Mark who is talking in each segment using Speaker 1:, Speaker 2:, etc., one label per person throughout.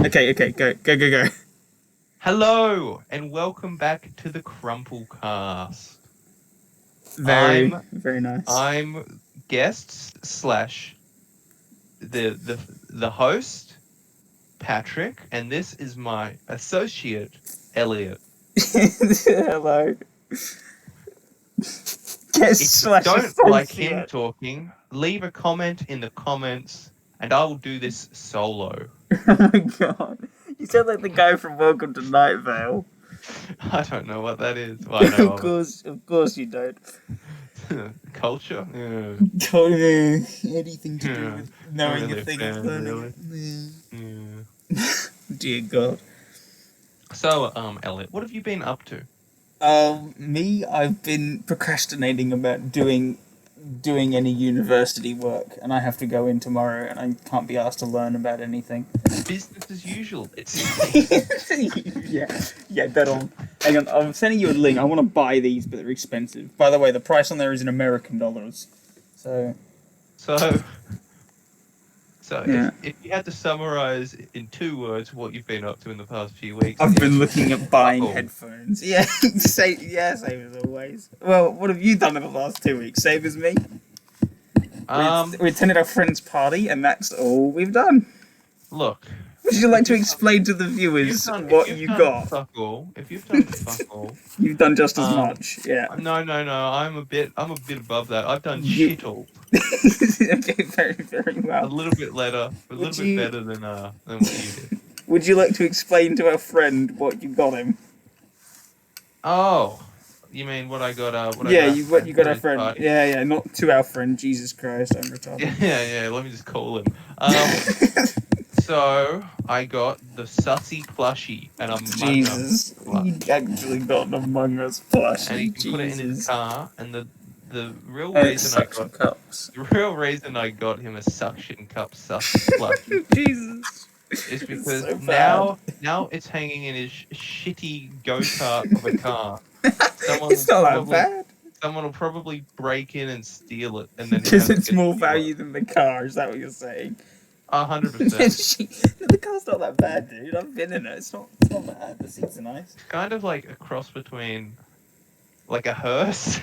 Speaker 1: Okay, go.
Speaker 2: Hello, and welcome back to the Crumple Cast.
Speaker 1: Very,
Speaker 2: I'm
Speaker 1: very nice.
Speaker 2: I'm guests slash the host, Patrick, and this is my associate, Elliot.
Speaker 1: Hello. Guest
Speaker 2: If you
Speaker 1: slash
Speaker 2: don't like him
Speaker 1: associate.
Speaker 2: talking, leave a comment in the comments, and I will do this solo.
Speaker 1: Oh my god. You sound like the guy from Welcome to Night Vale.
Speaker 2: I don't know what that is. Well, I know
Speaker 1: Of course you don't.
Speaker 2: of it. Culture? Yeah.
Speaker 1: Don't know anything to do
Speaker 2: Yeah.
Speaker 1: with
Speaker 2: Not
Speaker 1: knowing a
Speaker 2: really a
Speaker 1: thing and
Speaker 2: fan,
Speaker 1: learning
Speaker 2: really.
Speaker 1: it.
Speaker 2: Yeah.
Speaker 1: Dear God.
Speaker 2: So, Elliot, what have you been up to?
Speaker 1: Me, I've been procrastinating about doing any university work, and I have to go in tomorrow, and I can't be asked to learn about anything.
Speaker 2: Business as usual. It's
Speaker 1: yeah. Bet on. Hang on, I'm sending you a link. I want to buy these, but they're expensive. By the way, the price on there is in American dollars. So
Speaker 2: so. So,
Speaker 1: yeah,
Speaker 2: if you had to summarize in 2 words what you've been up to in the past few weeks,
Speaker 1: I've been
Speaker 2: it's
Speaker 1: looking at buying
Speaker 2: fuck all.
Speaker 1: headphones. Yeah, same as always. Well, what have you done in the last 2 weeks? Same as me. We attended our friend's party, and that's all we've done.
Speaker 2: Look.
Speaker 1: Would you like
Speaker 2: If
Speaker 1: to
Speaker 2: you've
Speaker 1: explain to the viewers
Speaker 2: done, if
Speaker 1: what
Speaker 2: you've
Speaker 1: you
Speaker 2: done
Speaker 1: got?
Speaker 2: fuck all, if you've done fuck all,
Speaker 1: You've done just as
Speaker 2: um,
Speaker 1: much. Yeah.
Speaker 2: no, I'm a bit above that. I've done
Speaker 1: You.
Speaker 2: shit all.
Speaker 1: Okay, very
Speaker 2: A
Speaker 1: well.
Speaker 2: little bit better, a
Speaker 1: Would
Speaker 2: little bit
Speaker 1: you?
Speaker 2: better than what you did.
Speaker 1: Would you like to explain to our friend what you got him?
Speaker 2: Oh, you mean what I got? What I
Speaker 1: Yeah,
Speaker 2: got?
Speaker 1: what you got our
Speaker 2: His
Speaker 1: friend.
Speaker 2: party?
Speaker 1: Yeah, not to our friend. Jesus Christ, I'm retarded.
Speaker 2: Yeah. Let me just call him. So I got the sussy plushie and Among Us
Speaker 1: Jesus,
Speaker 2: plush,
Speaker 1: you actually got an Among Us plushie.
Speaker 2: and he can put it in his
Speaker 1: Jesus,
Speaker 2: car. And the real
Speaker 1: and it's
Speaker 2: reason I
Speaker 1: suction
Speaker 2: got
Speaker 1: cups.
Speaker 2: the real reason I got him a suction cup sussy plushie
Speaker 1: Jesus,
Speaker 2: is
Speaker 1: it's
Speaker 2: because
Speaker 1: so bad.
Speaker 2: now it's hanging in his shitty go kart of a car. Someone will
Speaker 1: It's not that
Speaker 2: probably
Speaker 1: bad
Speaker 2: someone will probably break in and steal it, and then he
Speaker 1: because
Speaker 2: has to
Speaker 1: it's
Speaker 2: get
Speaker 1: more
Speaker 2: a new one.
Speaker 1: value than the car. Is that what you're saying?
Speaker 2: 100%.
Speaker 1: The car's not that bad, dude. I've been in it. It's not bad. The seats are nice.
Speaker 2: Kind of like a cross between like a hearse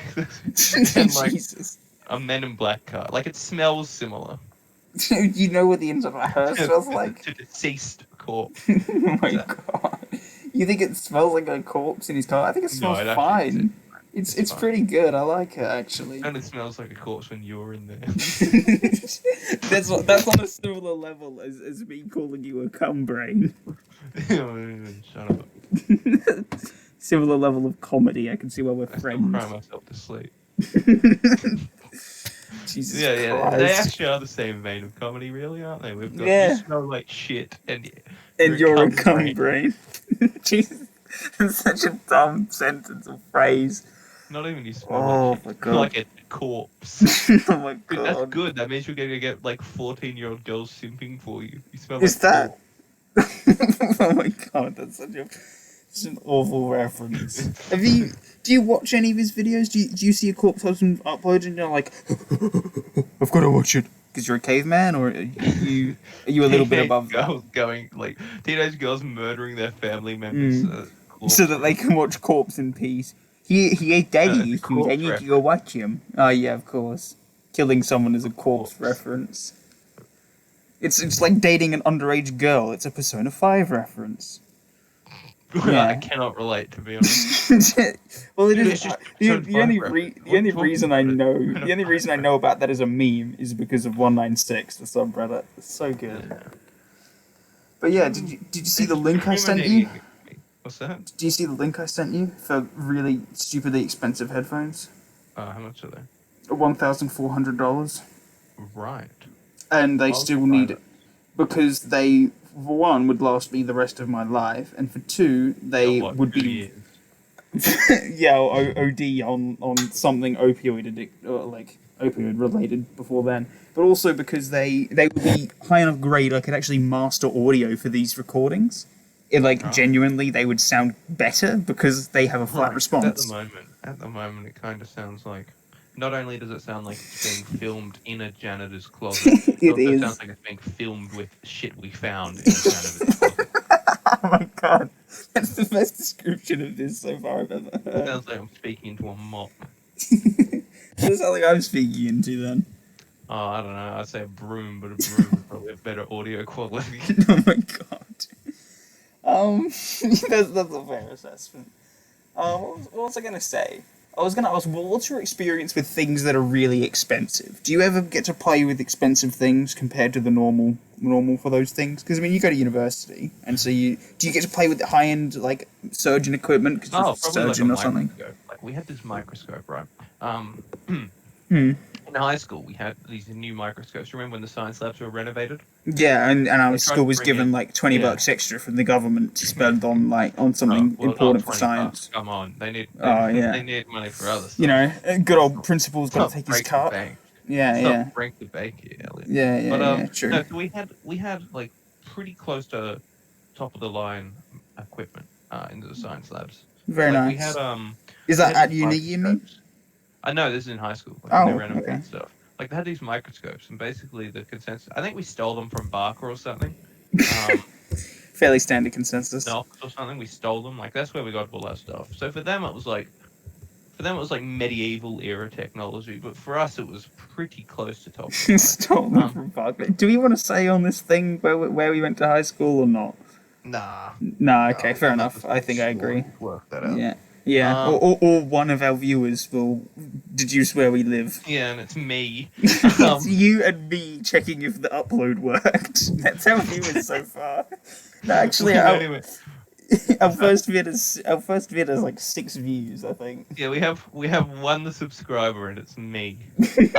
Speaker 2: and like
Speaker 1: Jesus.
Speaker 2: a Men in Black car. Like it smells similar
Speaker 1: You know what the inside of a hearse smells like?
Speaker 2: to deceased corpse.
Speaker 1: Oh my
Speaker 2: So,
Speaker 1: god. You think it smells like a corpse in his car? I think it
Speaker 2: no,
Speaker 1: smells
Speaker 2: it actually
Speaker 1: fine. It's
Speaker 2: fine.
Speaker 1: pretty good. I like it actually.
Speaker 2: It only smells like a corpse when you're in there.
Speaker 1: that's on a similar level as me calling you a cum brain.
Speaker 2: Shut up.
Speaker 1: Similar level of comedy. I can see why we're
Speaker 2: I still
Speaker 1: friends.
Speaker 2: cry myself to sleep.
Speaker 1: Jesus
Speaker 2: Yeah.
Speaker 1: Christ.
Speaker 2: They actually are the same vein of comedy, really, aren't they? We've got
Speaker 1: Yeah.
Speaker 2: you smell like shit, and
Speaker 1: You're a cum
Speaker 2: brain.
Speaker 1: brain. Jesus. That's such a dumb sentence or phrase.
Speaker 2: Not even you smell
Speaker 1: Oh
Speaker 2: like
Speaker 1: my
Speaker 2: shit.
Speaker 1: god.
Speaker 2: Like a corpse.
Speaker 1: Oh my
Speaker 2: Dude, that's
Speaker 1: god.
Speaker 2: good. That means you're gonna get like 14-year-old girls simping for you. You smell
Speaker 1: Is
Speaker 2: like
Speaker 1: that?
Speaker 2: corpse.
Speaker 1: Oh my god, that's such an awful reference. Do you watch any of his videos? Do you see a corpse husband upload and you're like, I've got to watch it because you're a caveman, or are you a little bit above that?
Speaker 2: Girls going like teenage girls murdering their family members.
Speaker 1: So that they can watch Corpse in peace. He ate daddy
Speaker 2: It's a
Speaker 1: issues. I
Speaker 2: corpse
Speaker 1: need to go watch him. Oh yeah, of course. Killing someone is a corpse reference. It's like dating an underage girl. It's a Persona 5 reference. Yeah.
Speaker 2: I cannot relate, to be honest.
Speaker 1: Well, it
Speaker 2: Dude,
Speaker 1: is.
Speaker 2: it's just
Speaker 1: The
Speaker 2: Persona 5
Speaker 1: only
Speaker 2: reference.
Speaker 1: the only
Speaker 2: What
Speaker 1: reason I
Speaker 2: talking
Speaker 1: know
Speaker 2: about?
Speaker 1: the only reason I know about that as a meme is because of 196, the subreddit. It's so good.
Speaker 2: Yeah.
Speaker 1: But yeah, did you see the link I sent you?
Speaker 2: What's that?
Speaker 1: Do you see the link I sent you for really stupidly expensive headphones?
Speaker 2: How much are they?
Speaker 1: $1,400,
Speaker 2: Right.
Speaker 1: and they
Speaker 2: I'll
Speaker 1: still
Speaker 2: buy
Speaker 1: need
Speaker 2: that.
Speaker 1: it because they, for one, would last me the rest of my life, and for two, they
Speaker 2: What,
Speaker 1: would
Speaker 2: 2
Speaker 1: be
Speaker 2: years?
Speaker 1: yeah, OD on something opioid related before then, but also because they would be high enough grade I could actually master audio for these recordings. Genuinely they would sound better because they have a flat
Speaker 2: Right,
Speaker 1: response.
Speaker 2: At the moment, it kind of sounds like. Not only does it sound like it's being filmed in a janitor's closet, it
Speaker 1: It
Speaker 2: also
Speaker 1: is.
Speaker 2: sounds like it's being filmed with shit we found in a janitor's closet.
Speaker 1: Oh my god. That's the best description of this so far I've ever heard.
Speaker 2: Sounds like I'm speaking into a mop.
Speaker 1: What sounds like I'm speaking into then?
Speaker 2: Oh, I don't know. I'd say a broom, but a broom would probably have better audio quality.
Speaker 1: Oh my god. That's a fair assessment. What was I gonna say? I was gonna ask, well, what's your experience with things that are really expensive? Do you ever get to play with expensive things compared to the normal for those things? Because I mean, you go to university, and so do you get to play with the high end like surgeon equipment? Because you're a
Speaker 2: Probably like a
Speaker 1: surgeon or something.
Speaker 2: microscope. Like we had this microscope, right?
Speaker 1: Hmm.
Speaker 2: In high school, we had these new microscopes. Remember when the science labs were renovated?
Speaker 1: Yeah, and our
Speaker 2: They tried
Speaker 1: school
Speaker 2: to
Speaker 1: was
Speaker 2: bring
Speaker 1: given
Speaker 2: in-
Speaker 1: like $20 extra from the government to spend on on something
Speaker 2: Well,
Speaker 1: important
Speaker 2: not
Speaker 1: for
Speaker 2: 20
Speaker 1: science.
Speaker 2: bucks. Come on, they need.
Speaker 1: Oh yeah.
Speaker 2: They need money for other stuff.
Speaker 1: You know, good old principal's got
Speaker 2: Not
Speaker 1: to take his
Speaker 2: break the
Speaker 1: cut.
Speaker 2: bank.
Speaker 1: Yeah,
Speaker 2: Let's
Speaker 1: yeah.
Speaker 2: not break the bank here, Elliot.
Speaker 1: Yeah,
Speaker 2: But
Speaker 1: true.
Speaker 2: no, so we had like pretty close to top of the line equipment into the science labs.
Speaker 1: Very
Speaker 2: Like
Speaker 1: nice.
Speaker 2: we had
Speaker 1: Is
Speaker 2: we
Speaker 1: that
Speaker 2: had
Speaker 1: at
Speaker 2: these
Speaker 1: uni, you mean?
Speaker 2: microscopes. I know this is in high school. Like when they
Speaker 1: Oh,
Speaker 2: renovated
Speaker 1: okay.
Speaker 2: stuff. Like they had these microscopes, and basically the consensus. I think we stole them from Barker or something.
Speaker 1: Fairly standard consensus.
Speaker 2: Knox or something. We stole them. Like that's where we got all our stuff. So for them it was like medieval era technology, but for us it was pretty close to top of the line.
Speaker 1: Stolen from Barclay. Do we want to say on this thing where we went to high school or not?
Speaker 2: Nah.
Speaker 1: No, okay,
Speaker 2: No,
Speaker 1: fair
Speaker 2: we'll
Speaker 1: enough.
Speaker 2: have
Speaker 1: I think I agree.
Speaker 2: Work that out.
Speaker 1: Yeah. Yeah, or one of our viewers will deduce where we live.
Speaker 2: Yeah, and it's me.
Speaker 1: It's you and me checking if the upload worked. That's our viewers so far. No, actually,
Speaker 2: Anyway,
Speaker 1: our first vid has like 6 views, I think.
Speaker 2: yeah, we have one subscriber and it's me.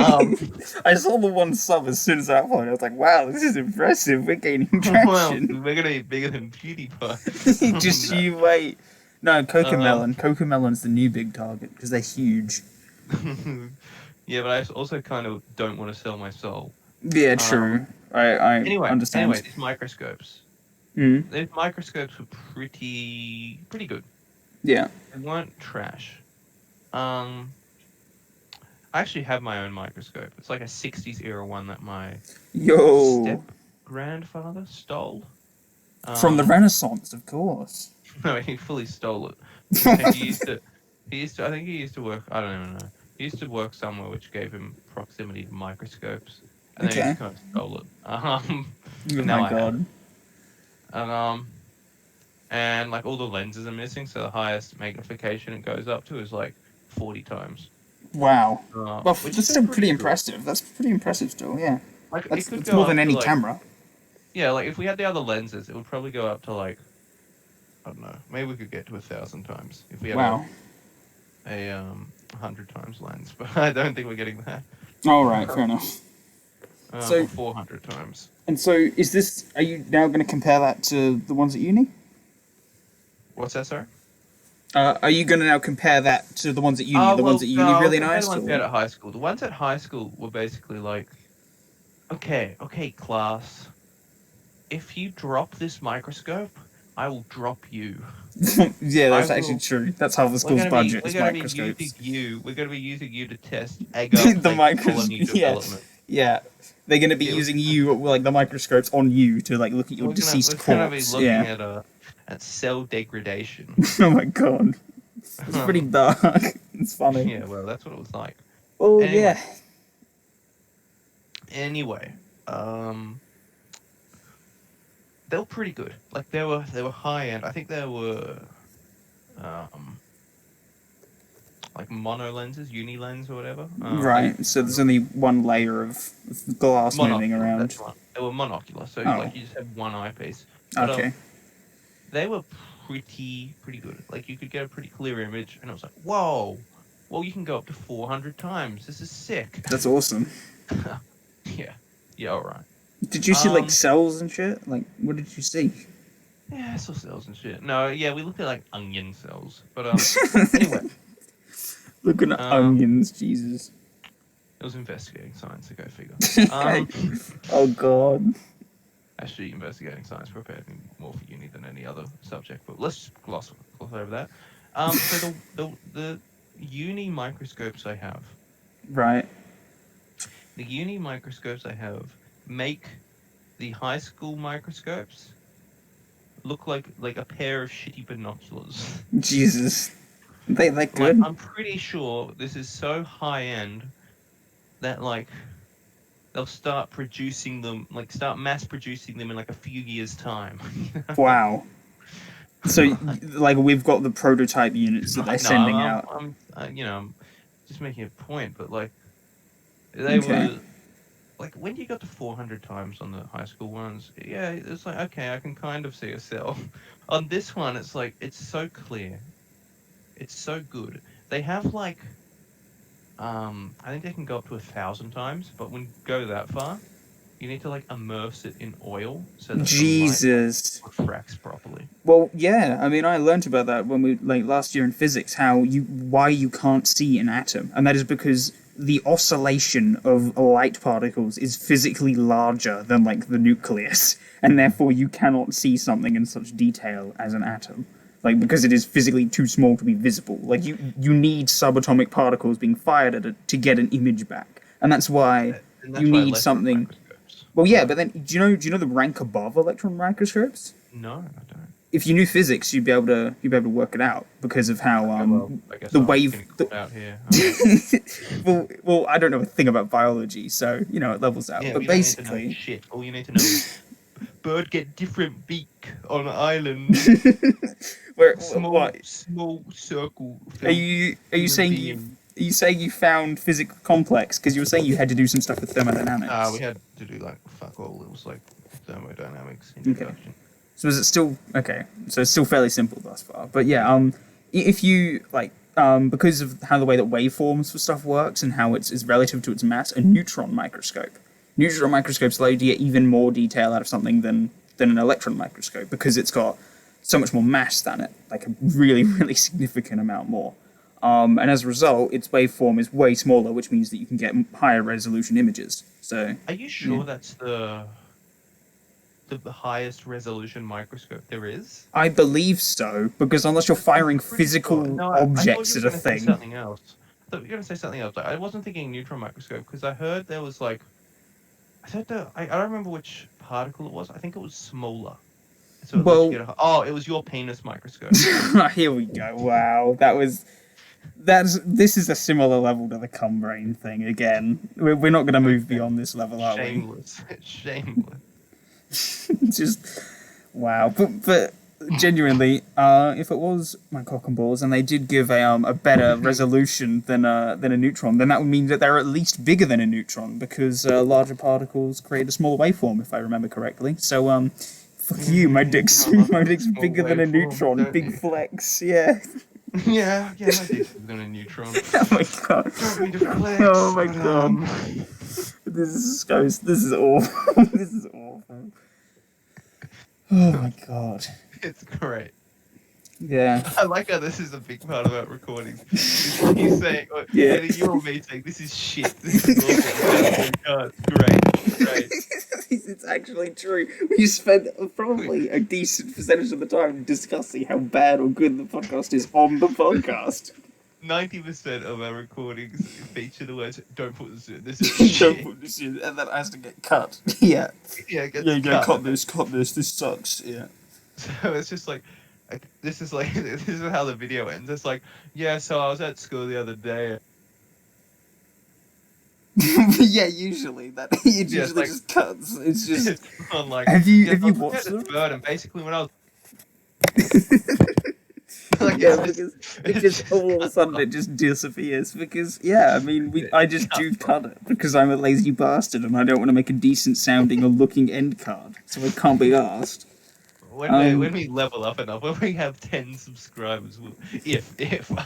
Speaker 1: I saw the one sub as soon as I uploaded. I was like, wow, this is impressive. We're gaining
Speaker 2: Well,
Speaker 1: traction.
Speaker 2: we're gonna be bigger than PewDiePie.
Speaker 1: Just you wait. No, Cocomelon. Cocomelon's the new big target because they're huge.
Speaker 2: Yeah, but I also kind of don't want to sell my soul.
Speaker 1: Yeah, true. I understand.
Speaker 2: Anyway, these microscopes.
Speaker 1: Mm.
Speaker 2: These microscopes were pretty good.
Speaker 1: Yeah.
Speaker 2: They weren't trash. I actually have my own microscope. It's like a 60s era one that my step grandfather stole.
Speaker 1: From the Renaissance, of course.
Speaker 2: No, he fully stole it. He used to. I think he used to work. I don't even know. He used to work somewhere which gave him proximity to microscopes, and then he just kind of stole it.
Speaker 1: Oh my god.
Speaker 2: And like all the lenses are missing, so the highest magnification it goes up to is like 40 times.
Speaker 1: Wow. Well,
Speaker 2: Which
Speaker 1: that's
Speaker 2: is
Speaker 1: still pretty
Speaker 2: good.
Speaker 1: impressive. That's pretty impressive still, yeah.
Speaker 2: Like
Speaker 1: That's
Speaker 2: it could
Speaker 1: it's
Speaker 2: go
Speaker 1: more
Speaker 2: up
Speaker 1: than
Speaker 2: to,
Speaker 1: any
Speaker 2: like,
Speaker 1: camera.
Speaker 2: Yeah, like if we had the other lenses, it would probably go up to like, I don't know, maybe we could get to 1,000 times if we had
Speaker 1: Wow.
Speaker 2: a 100 times lens, but I don't think we're getting that.
Speaker 1: Alright, fair enough. So-
Speaker 2: Or 400 times.
Speaker 1: And so, are you now going to compare that to the ones at uni?
Speaker 2: What's that, sorry?
Speaker 1: Are you going to now compare that to the ones at uni? The ones at uni really nice?
Speaker 2: The ones
Speaker 1: or-
Speaker 2: we had at high school. The ones at high school were basically like, okay, class, if you drop this microscope, I will drop you.
Speaker 1: Yeah, that's
Speaker 2: I
Speaker 1: actually
Speaker 2: will-
Speaker 1: true. That's half the school's budget is microscopes.
Speaker 2: We're going to be using you to test egg up
Speaker 1: The
Speaker 2: colony development.
Speaker 1: Yeah. They're going to be
Speaker 2: Yeah,
Speaker 1: using you, like, the microscopes on you to, like, look at your deceased
Speaker 2: We're going to be
Speaker 1: corpse.
Speaker 2: looking
Speaker 1: Yeah.
Speaker 2: at cell degradation.
Speaker 1: Oh my god. It's pretty dark. It's funny.
Speaker 2: Yeah, well, that's what it was like.
Speaker 1: Oh,
Speaker 2: Anyway.
Speaker 1: yeah.
Speaker 2: Anyway, they were pretty good. Like they were high end. I think they were like mono lenses, uni lens or whatever.
Speaker 1: Right, so there's only one layer of glass moving
Speaker 2: Monocular,
Speaker 1: around.
Speaker 2: that's right. They were monocular, so
Speaker 1: Oh.
Speaker 2: like you just have one eyepiece. But,
Speaker 1: Okay.
Speaker 2: they were pretty good. Like you could get a pretty clear image, and it was like, whoa, well you can go up to 400 times. This is sick.
Speaker 1: That's awesome.
Speaker 2: Yeah, all right.
Speaker 1: Did you see, like, cells and shit? Like, what did you see?
Speaker 2: Yeah, I saw cells and shit. No, yeah, we looked at like onion cells, but anyway.
Speaker 1: Looking at onions, Jesus.
Speaker 2: It was investigating science, so go figure.
Speaker 1: Oh god.
Speaker 2: Actually, investigating science prepared me more for uni than any other subject, but let's just gloss over that. So the uni microscopes I have,
Speaker 1: Right.
Speaker 2: make the high school microscopes look like a pair of shitty binoculars.
Speaker 1: Jesus. They're
Speaker 2: Like,
Speaker 1: good.
Speaker 2: I'm pretty sure this is so high end that like they'll start producing them, like start mass producing them in like a few years' time.
Speaker 1: Wow. So, like, we've got the prototype units that they're
Speaker 2: No,
Speaker 1: sending out.
Speaker 2: I'm just making a point, but like they
Speaker 1: Okay.
Speaker 2: were like when you got to 400 times on the high school ones, yeah, it's like okay, I can kind of see a cell. On this one, it's like it's so clear, it's so good. They have like I think they can go up to 1,000 times, but when you go that far, you need to like immerse it in oil so that the light
Speaker 1: Jesus.
Speaker 2: refracts properly.
Speaker 1: Well, yeah. I mean, I learned about that when we like last year in physics. Why you can't see an atom, and that is because the oscillation of light particles is physically larger than like the nucleus, and therefore you cannot see something in such detail as an atom. Like because it is physically too small to be visible. Like you need subatomic particles being fired at it to get an image back, and that's why
Speaker 2: And
Speaker 1: you
Speaker 2: that's why
Speaker 1: need
Speaker 2: electron
Speaker 1: something.
Speaker 2: microscopes
Speaker 1: Well, yeah,
Speaker 2: work.
Speaker 1: but then do you know the rank above electron microscopes?
Speaker 2: No, I don't.
Speaker 1: If you knew physics, you'd be able to work it out because of how
Speaker 2: Okay, well, I guess
Speaker 1: the
Speaker 2: I'm
Speaker 1: wave.
Speaker 2: getting caught out here.
Speaker 1: Well, I don't know a thing about biology, so it levels out.
Speaker 2: Yeah,
Speaker 1: But
Speaker 2: we don't need to know
Speaker 1: basically,
Speaker 2: shit. All you need to know is bird get different beak on island.
Speaker 1: where
Speaker 2: Small,
Speaker 1: what
Speaker 2: small circle.
Speaker 1: are you
Speaker 2: Human
Speaker 1: saying
Speaker 2: being.
Speaker 1: you found physics complex because you were saying you had to do some stuff with thermodynamics?
Speaker 2: We had to do like fuck all. It was like thermodynamics
Speaker 1: Okay.
Speaker 2: introduction.
Speaker 1: So is it still okay? So it's still fairly simple thus far. But yeah, if you like, because of how the way that waveforms for stuff works and how it's relative to its mass, a neutron microscope. Neutron microscopes allow you to get even more detail out of something than an electron microscope because it's got so much more mass than it, like a really really significant amount more. And as a result, its waveform is way smaller, which means that you can get higher resolution images. So
Speaker 2: Are you sure that's the highest resolution microscope there is?
Speaker 1: I believe so, because unless you're firing
Speaker 2: Pretty sure.
Speaker 1: physical
Speaker 2: No, I thought
Speaker 1: objects
Speaker 2: you
Speaker 1: at
Speaker 2: were
Speaker 1: a
Speaker 2: going to say
Speaker 1: thing.
Speaker 2: something else. I thought you were going to say something else. Like, I wasn't thinking neutron microscope because I heard there was like, I thought I don't remember which particle it was. I think it was smaller. So it lets you
Speaker 1: Well,
Speaker 2: get it was your penis microscope.
Speaker 1: here we go. Wow, this is a similar level to the cum brain thing again. We're not going to move
Speaker 2: Okay.
Speaker 1: beyond this level, are we?
Speaker 2: Shameless. Shameless.
Speaker 1: Just wow. But genuinely, if it was my cock and balls and they did give a better resolution than a neutron, then that would mean that they're at least bigger than a neutron because larger particles create a smaller waveform, if I remember correctly. So fuck you, my dick's my dick's
Speaker 2: Small
Speaker 1: bigger than a
Speaker 2: waveform,
Speaker 1: neutron.
Speaker 2: don't
Speaker 1: Big
Speaker 2: you?
Speaker 1: flex, yeah.
Speaker 2: Yeah, my dick's bigger than a neutron.
Speaker 1: Oh my god.
Speaker 2: Don't mean to flex.
Speaker 1: Oh my
Speaker 2: but,
Speaker 1: god. This is awful. This is awful. Oh my god.
Speaker 2: It's great.
Speaker 1: Yeah.
Speaker 2: I like how this is a big part of our recording. You saying,
Speaker 1: Yeah.
Speaker 2: either you or me saying, this is shit. This is awful. Oh, it's great. Great.
Speaker 1: It's actually true. We spent probably a decent percentage of the time discussing how bad or good the podcast is on the podcast.
Speaker 2: 90% of our recordings feature the words, don't put this in. This is
Speaker 1: Don't
Speaker 2: shit.
Speaker 1: put this in, and that has to get cut. Yeah.
Speaker 2: Yeah, it gets
Speaker 1: Yeah,
Speaker 2: cut.
Speaker 1: cut this, this sucks, yeah.
Speaker 2: So it's just like this is how the video ends. It's like, yeah, so I was at school the other day.
Speaker 1: Yeah, usually that it usually
Speaker 2: like-
Speaker 1: just cuts. It's just
Speaker 2: On like,
Speaker 1: have you
Speaker 2: I was
Speaker 1: watched
Speaker 2: at
Speaker 1: them?
Speaker 2: this bird, and basically when I was like,
Speaker 1: Yeah,
Speaker 2: it's
Speaker 1: because
Speaker 2: it's
Speaker 1: it just all of a sudden it just disappears. Because I mean, I just do cut it because I'm a lazy bastard and I don't want to make a decent sounding or looking end card, so it can't be asked.
Speaker 2: when we level up enough, when we have 10 subscribers, if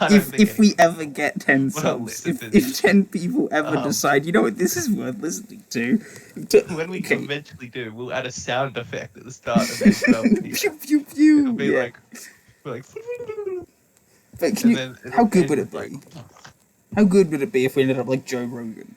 Speaker 2: I don't think
Speaker 1: If we ever get 10
Speaker 2: Well,
Speaker 1: subs,
Speaker 2: listen to
Speaker 1: if
Speaker 2: this.
Speaker 1: 10 people ever
Speaker 2: Um,
Speaker 1: decide, you know what, this is worth listening to.
Speaker 2: when we
Speaker 1: Okay.
Speaker 2: eventually do, we'll add a sound effect at the start of each video.
Speaker 1: Pew pew pew.
Speaker 2: It'll be
Speaker 1: Yeah.
Speaker 2: like,
Speaker 1: But can
Speaker 2: and then
Speaker 1: how good would
Speaker 2: end
Speaker 1: it
Speaker 2: with,
Speaker 1: be? How good would it be if we ended up like Joe Rogan?